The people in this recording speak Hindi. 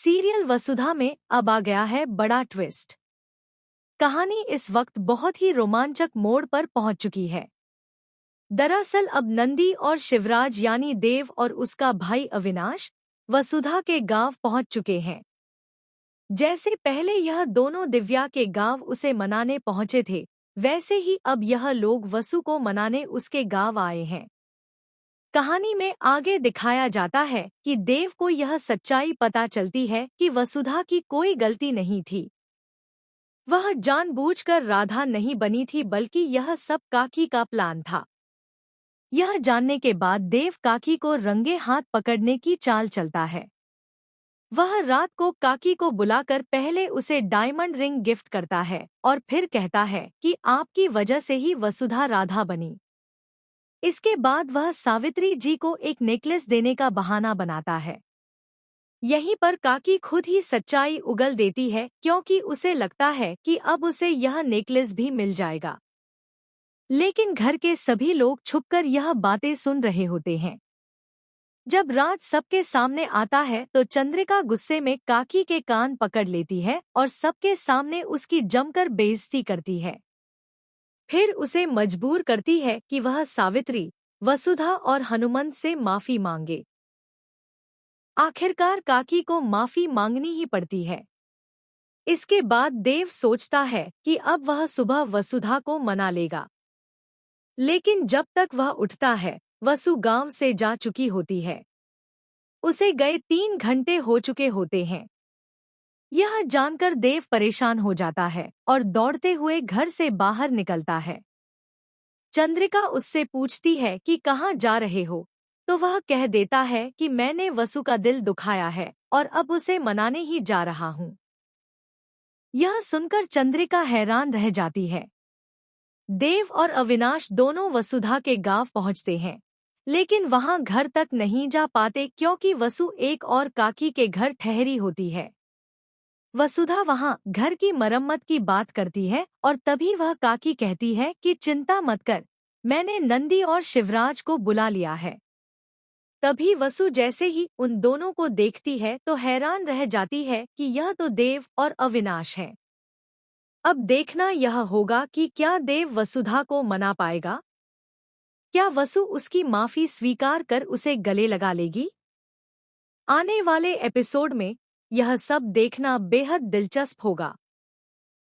सीरियल वसुधा में अब आ गया है बड़ा ट्विस्ट। कहानी इस वक्त बहुत ही रोमांचक मोड़ पर पहुंच चुकी है। दरअसल अब नंदी और शिवराज यानी देव और उसका भाई अविनाश वसुधा के गांव पहुंच चुके हैं। जैसे पहले यह दोनों दिव्या के गांव उसे मनाने पहुंचे थे, वैसे ही अब यह लोग वसु को मनाने उसके गांव आए हैं। कहानी में आगे दिखाया जाता है कि देव को यह सच्चाई पता चलती है कि वसुधा की कोई गलती नहीं थी। वह जानबूझकर राधा नहीं बनी थी, बल्कि यह सब काकी का प्लान था। यह जानने के बाद देव काकी को रंगे हाथ पकड़ने की चाल चलता है। वह रात को काकी को बुलाकर पहले उसे डायमंड रिंग गिफ्ट करता है और फिर कहता है कि आपकी वजह से ही वसुधा राधा बनी। इसके बाद वह सावित्री जी को एक नेकलेस देने का बहाना बनाता है। यहीं पर काकी खुद ही सच्चाई उगल देती है, क्योंकि उसे लगता है कि अब उसे यह नेकलेस भी मिल जाएगा। लेकिन घर के सभी लोग छुपकर यह बातें सुन रहे होते हैं। जब राज सबके सामने आता है तो चंद्रिका गुस्से में काकी के कान पकड़ लेती है और सबके सामने उसकी जमकर बेइज्जती करती है। फिर उसे मजबूर करती है कि वह सावित्री, वसुधा और हनुमंत से माफी मांगे। आखिरकार काकी को माफी मांगनी ही पड़ती है। इसके बाद देव सोचता है कि अब वह सुबह वसुधा को मना लेगा। लेकिन जब तक वह उठता है, वसु गांव से जा चुकी होती है। उसे गए 3 घंटे हो चुके होते हैं। यह जानकर देव परेशान हो जाता है और दौड़ते हुए घर से बाहर निकलता है। चंद्रिका उससे पूछती है कि कहाँ जा रहे हो, तो वह कह देता है कि मैंने वसु का दिल दुखाया है और अब उसे मनाने ही जा रहा हूँ। यह सुनकर चंद्रिका हैरान रह जाती है। देव और अविनाश दोनों वसुधा के गांव पहुंचते हैं, लेकिन वहां घर तक नहीं जा पाते, क्योंकि वसु एक और काकी के घर ठहरी होती है। वसुधा वहां घर की मरम्मत की बात करती है और तभी वह काकी कहती है कि चिंता मत कर, मैंने नंदी और शिवराज को बुला लिया है। तभी वसु जैसे ही उन दोनों को देखती है तो हैरान रह जाती है कि यह तो देव और अविनाश हैं। अब देखना यह होगा कि क्या देव वसुधा को मना पाएगा। क्या वसु उसकी माफी स्वीकार कर उसे गले लगा लेगी? आने वाले एपिसोड में यह सब देखना बेहद दिलचस्प होगा।